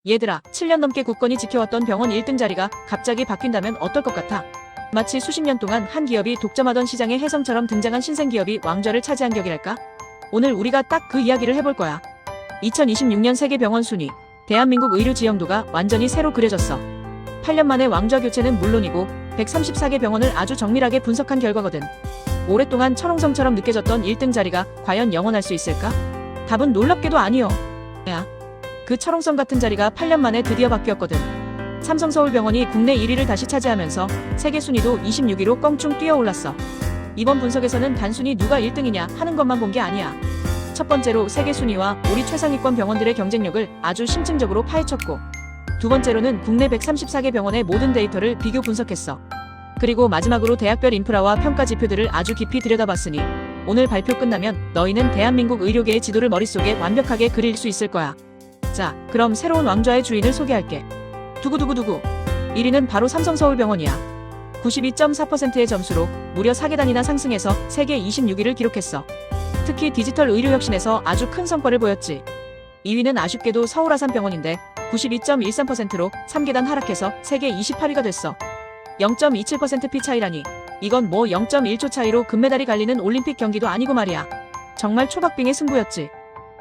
얘들아, 7년 넘게 굳건히 지켜왔던 병원 1등 자리가 갑자기 바뀐다면 어떨 것 같아? 마치 수십 년 동안 한 기업이 독점하던 시장의 혜성처럼 등장한 신생기업이 왕좌를 차지한 격이랄까? 오늘 우리가 딱 그 이야기를 해볼 거야. 2026년 세계 병원 순위, 대한민국 의료 지형도가 완전히 새로 그려졌어. 8년 만에 왕좌 교체는 물론이고 134개 병원을 아주 정밀하게 분석한 결과거든. 오랫동안 철옹성처럼 느껴졌던 1등 자리가 과연 영원할 수 있을까? 답은 놀랍게도 아니요. 야, 그 철옹성 같은 자리가 8년 만에 드디어 바뀌었거든. 삼성서울병원이 국내 1위를 다시 차지하면서 세계 순위도 26위로 껑충 뛰어올랐어. 이번 분석에서는 단순히 누가 1등이냐 하는 것만 본 게 아니야. 첫 번째로 세계 순위와 우리 최상위권 병원들의 경쟁력을 아주 심층적으로 파헤쳤고, 두 번째로는 국내 134개 병원의 모든 데이터를 비교 분석했어. 그리고 마지막으로 대학별 인프라와 평가 지표들을 아주 깊이 들여다봤으니 오늘 발표 끝나면 너희는 대한민국 의료계의 지도를 머릿속에 완벽하게 그릴 수 있을 거야. 자, 그럼 새로운 왕좌의 주인을 소개할게. 두구두구두구. 1위는 바로 삼성서울병원이야. 92.4%의 점수로 무려 4계단이나 상승해서 세계 26위를 기록했어. 특히 디지털 의료 혁신에서 아주 큰 성과를 보였지. 2위는 아쉽게도 서울아산병원인데 92.13%로 3계단 하락해서 세계 28위가 됐어. 0.27% 피 차이라니. 이건 뭐 0.1초 차이로 금메달이 갈리는 올림픽 경기도 아니고 말이야. 정말 초박빙의 승부였지.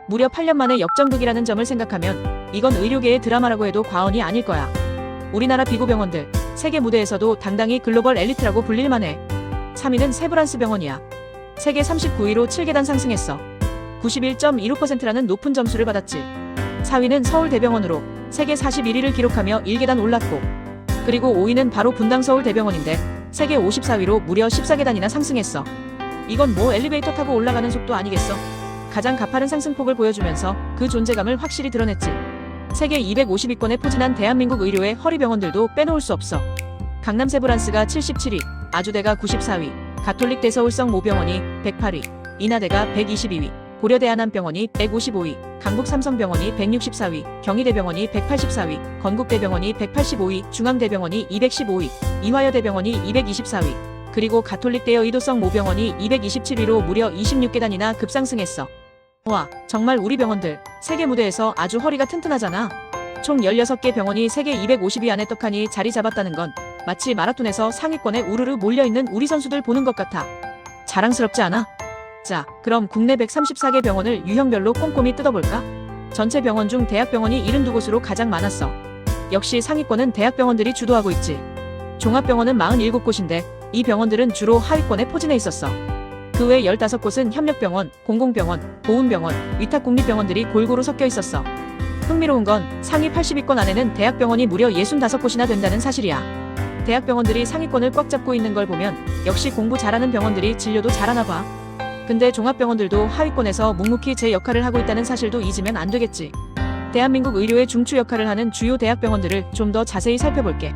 무려 8년 만에 역전극이라는 점을 생각하면 이건 의료계의 드라마라고 해도 과언이 아닐 거야. 우리나라 비구병원들, 세계 무대에서도 당당히 글로벌 엘리트라고 불릴만해. 3위는 세브란스 병원이야. 세계 39위로 7계단 상승했어. 91.25%라는 높은 점수를 받았지. 4위는 서울대병원으로 세계 41위를 기록하며 1계단 올랐고, 그리고 5위는 바로 분당 서울대병원인데 세계 54위로 무려 14계단이나 상승했어. 이건 뭐 엘리베이터 타고 올라가는 속도 아니겠어? 가장 가파른 상승폭을 보여주면서 그 존재감을 확실히 드러냈지. 세계 250위권에 포진한 대한민국 의료의 허리병원들도 빼놓을 수 없어. 강남 세브란스가 77위, 아주대가 94위, 가톨릭대 서울성 모병원이 108위, 인하대가 122위, 고려대 안암병원이 155위, 강북삼성병원이 164위, 경희대병원이 184위, 건국대병원이 185위, 중앙대병원이 215위, 이화여대병원이 224위, 그리고 가톨릭대의 의도성 모병원이 227위로 무려 26계단이나 급상승했어. 와, 정말 우리 병원들 세계 무대에서 아주 허리가 튼튼하잖아. 총 16개 병원이 세계 250위 안에 떡하니 자리 잡았다는 건 마치 마라톤에서 상위권에 우르르 몰려있는 우리 선수들 보는 것 같아. 자랑스럽지 않아? 자, 그럼 국내 134개 병원을 유형별로 꼼꼼히 뜯어볼까? 전체 병원 중 대학병원이 72곳으로 가장 많았어. 역시 상위권은 대학병원들이 주도하고 있지. 종합병원은 47곳인데 이 병원들은 주로 하위권에 포진해 있었어. 그 외 15곳은 협력병원, 공공병원, 보훈병원, 위탁국립병원들이 골고루 섞여 있었어. 흥미로운 건 상위 80위권 안에는 대학병원이 무려 65곳이나 된다는 사실이야. 대학병원들이 상위권을 꽉 잡고 있는 걸 보면 역시 공부 잘하는 병원들이 진료도 잘하나 봐. 근데 종합병원들도 하위권에서 묵묵히 제 역할을 하고 있다는 사실도 잊으면 안 되겠지. 대한민국 의료의 중추 역할을 하는 주요 대학병원들을 좀 더 자세히 살펴볼게.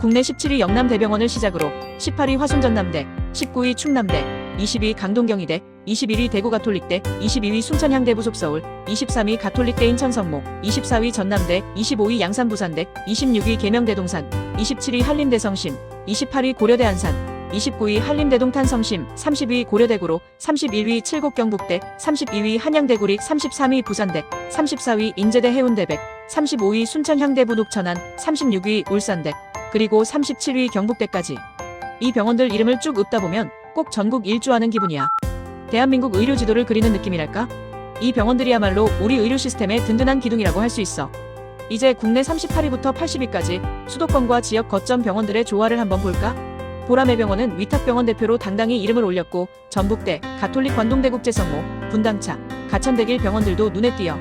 국내 17위 영남대병원을 시작으로 18위 화순전남대, 19위 충남대, 20위 강동경희대, 21위 대구가톨릭대, 22위 순천향대 부속서울, 23위 가톨릭대 인천성모, 24위 전남대, 25위 양산부산대, 26위 계명대동산, 27위 한림대성심, 28위 고려대 안산, 29위 한림대동탄 성심, 30위 고려대구로, 31위 칠곡경북대, 32위 한양대구릭, 33위 부산대, 34위 인제대 해운대백, 35위 순천향대 부녹천안, 36위 울산대, 그리고 37위 경북대까지. 이 병원들 이름을 쭉 읊다 보면 꼭 전국 일주하는 기분이야. 대한민국 의료 지도를 그리는 느낌이랄까? 이 병원들이야말로 우리 의료 시스템의 든든한 기둥이라고 할 수 있어. 이제 국내 38위부터 80위까지 수도권과 지역 거점 병원들의 조화를 한번 볼까? 보라매병원은 위탁병원 대표로 당당히 이름을 올렸고 전북대, 가톨릭 관동대국제성모, 분당차, 가천대길 병원들도 눈에 띄어.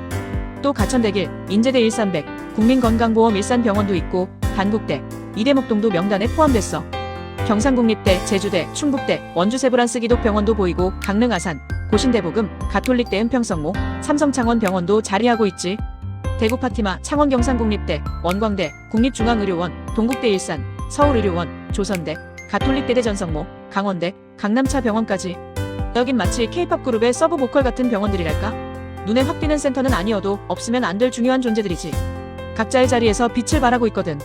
또 가천대길, 인제대 일산백, 국민건강보험 일산병원도 있고 단국대, 이대목동도 명단에 포함됐어. 경상국립대, 제주대, 충북대, 원주세브란스 기독병원도 보이고 강릉 아산, 고신대복음, 가톨릭대 은평성모, 삼성창원병원도 자리하고 있지. 대구 파티마, 창원 경상국립대, 원광대, 국립중앙의료원, 동국대 일산, 서울의료원, 조선대, 가톨릭대 대전성모, 강원대, 강남차병원까지. 여긴 마치 K-POP 그룹의 서브 보컬 같은 병원들이랄까? 눈에 확 띄는 센터는 아니어도 없으면 안 될 중요한 존재들이지. 각자의 자리에서 빛을 발하고 있거든.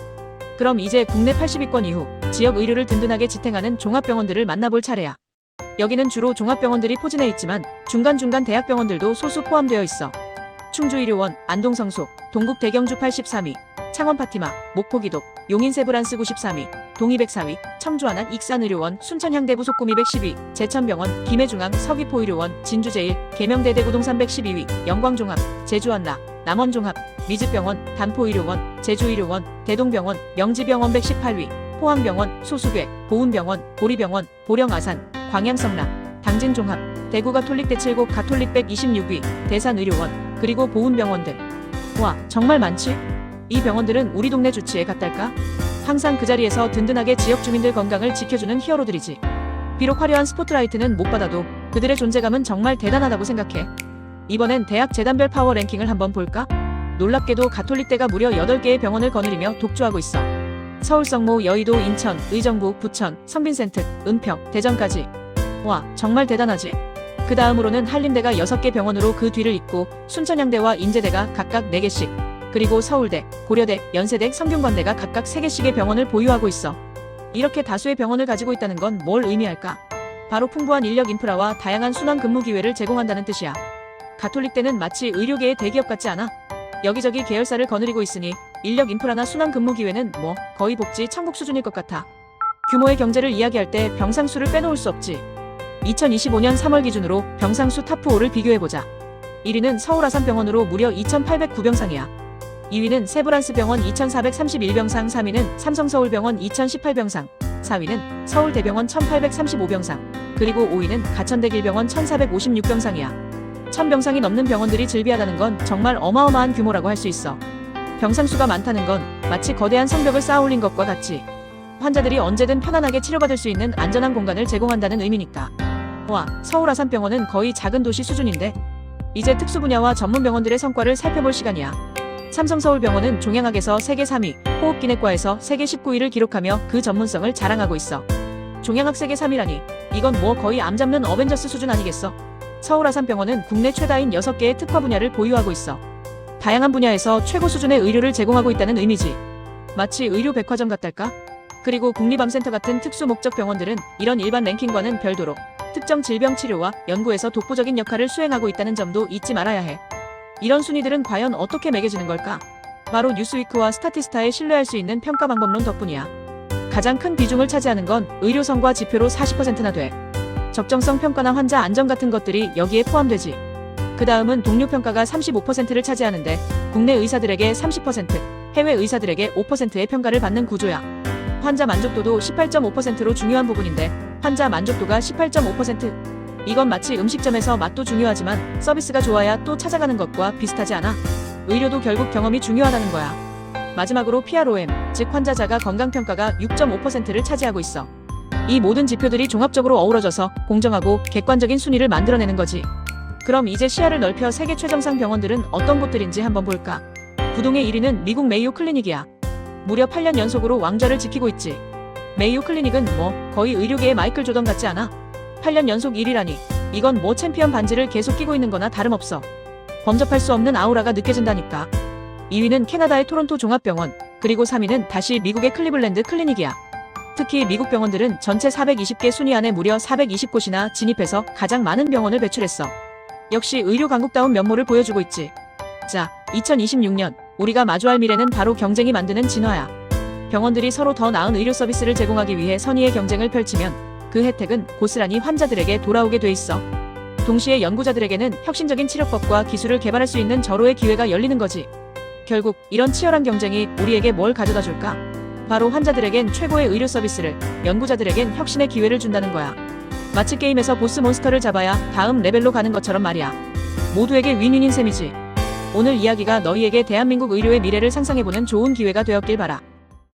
그럼 이제 국내 80위권 이후 지역 의료를 든든하게 지탱하는 종합병원들을 만나볼 차례야. 여기는 주로 종합병원들이 포진해 있지만 중간중간 대학병원들도 소수 포함되어 있어. 충주의료원, 안동성소, 동국대경주 83위, 창원파티마, 목포기독, 용인세브란스 93위, 동의백사위, 청주안한 익산의료원, 순천향대부 속구 212, 제천병원, 김해중앙, 서귀포의료원, 진주제일, 계명대대구동 312위, 영광종합, 제주안라, 남원종합, 미즈병원, 단포의료원, 제주의료원, 대동병원, 명지병원 118위, 포항병원, 소수괴, 보은병원, 보리병원, 보령아산, 광양성남, 당진종합, 대구가톨릭 대칠곡 가톨릭 126위, 대산의료원, 그리고 보은병원 등. 와, 정말 많지? 이 병원들은 우리 동네 주치의 같달까? 항상 그 자리에서 든든하게 지역 주민들 건강을 지켜주는 히어로들이지. 비록 화려한 스포트라이트는 못 받아도 그들의 존재감은 정말 대단하다고 생각해. 이번엔 대학 재단별 파워 랭킹을 한번 볼까? 놀랍게도 가톨릭대가 무려 8개의 병원을 거느리며 독주하고 있어. 서울 성모, 여의도, 인천, 의정부, 부천, 성빈센트, 은평, 대전까지. 와, 정말 대단하지? 그 다음으로는 한림대가 6개 병원으로 그 뒤를 잇고 순천향대와 인제대가 각각 4개씩, 그리고 서울대, 고려대, 연세대, 성균관대가 각각 3개씩의 병원을 보유하고 있어. 이렇게 다수의 병원을 가지고 있다는 건 뭘 의미할까? 바로 풍부한 인력 인프라와 다양한 순환 근무 기회를 제공한다는 뜻이야. 가톨릭대는 마치 의료계의 대기업 같지 않아? 여기저기 계열사를 거느리고 있으니 인력 인프라나 순환 근무 기회는 뭐 거의 복지 천국 수준일 것 같아. 규모의 경제를 이야기할 때 병상수를 빼놓을 수 없지. 2025년 3월 기준으로 병상수 탑4를 비교해보자. 1위는 서울아산병원으로 무려 2,809병상이야. 2위는 세브란스병원 2,431병상, 3위는 삼성서울병원 2,018병상, 4위는 서울대병원 1,835병상, 그리고 5위는 가천대길병원 1,456병상이야. 1,000병상이 넘는 병원들이 즐비하다는 건 정말 어마어마한 규모라고 할 수 있어. 병상수가 많다는 건 마치 거대한 성벽을 쌓아 올린 것과 같지. 환자들이 언제든 편안하게 치료받을 수 있는 안전한 공간을 제공한다는 의미니까. 와, 서울아산병원은 거의 작은 도시 수준인데? 이제 특수 분야와 전문 병원들의 성과를 살펴볼 시간이야. 삼성서울병원은 종양학에서 세계 3위, 호흡기내과에서 세계 19위를 기록하며 그 전문성을 자랑하고 있어. 종양학 세계 3위라니, 이건 뭐 거의 암 잡는 어벤져스 수준 아니겠어? 서울아산병원은 국내 최다인 6개의 특화 분야를 보유하고 있어. 다양한 분야에서 최고 수준의 의료를 제공하고 있다는 의미지. 마치 의료 백화점 같달까? 그리고 국립암센터 같은 특수 목적 병원들은 이런 일반 랭킹과는 별도로 특정 질병 치료와 연구에서 독보적인 역할을 수행하고 있다는 점도 잊지 말아야 해. 이런 순위들은 과연 어떻게 매겨지는 걸까? 바로 뉴스위크와 스타티스타에 신뢰할 수 있는 평가 방법론 덕분이야. 가장 큰 비중을 차지하는 건 의료 성과 지표로 40%나 돼. 적정성 평가나 환자 안전 같은 것들이 여기에 포함되지. 그 다음은 동료 평가가 35%를 차지하는데 국내 의사들에게 30%, 해외 의사들에게 5%의 평가를 받는 구조야. 환자 만족도도 18.5%로 중요한 부분인데 환자 만족도가 18.5%. 이건 마치 음식점에서 맛도 중요하지만 서비스가 좋아야 또 찾아가는 것과 비슷하지 않아? 의료도 결국 경험이 중요하다는 거야. 마지막으로 PROM, 즉 환자자가 건강평가가 6.5%를 차지하고 있어. 이 모든 지표들이 종합적으로 어우러져서 공정하고 객관적인 순위를 만들어내는 거지. 그럼 이제 시야를 넓혀 세계 최정상 병원들은 어떤 곳들인지 한번 볼까? 부동의 1위는 미국 메이오 클리닉이야. 무려 8년 연속으로 왕좌를 지키고 있지. 메이오 클리닉은 뭐 거의 의료계의 마이클 조던 같지 않아? 8년 연속 1위라니 이건 뭐 챔피언 반지를 계속 끼고 있는 거나 다름없어. 범접할 수 없는 아우라가 느껴진다니까. 2위는 캐나다의 토론토 종합병원, 그리고 3위는 다시 미국의 클리블랜드 클리닉이야. 특히 미국 병원들은 전체 420개 순위 안에 무려 420곳이나 진입해서 가장 많은 병원을 배출했어. 역시 의료 강국다운 면모를 보여주고 있지. 자, 2026년 우리가 마주할 미래는 바로 경쟁이 만드는 진화야. 병원들이 서로 더 나은 의료 서비스를 제공하기 위해 선의의 경쟁을 펼치면 그 혜택은 고스란히 환자들에게 돌아오게 돼 있어. 동시에 연구자들에게는 혁신적인 치료법과 기술을 개발할 수 있는 절호의 기회가 열리는 거지. 결국 이런 치열한 경쟁이 우리에게 뭘 가져다 줄까? 바로 환자들에겐 최고의 의료 서비스를, 연구자들에겐 혁신의 기회를 준다는 거야. 마치 게임에서 보스 몬스터를 잡아야 다음 레벨로 가는 것처럼 말이야. 모두에게 윈윈인 셈이지. 오늘 이야기가 너희에게 대한민국 의료의 미래를 상상해보는 좋은 기회가 되었길 바라.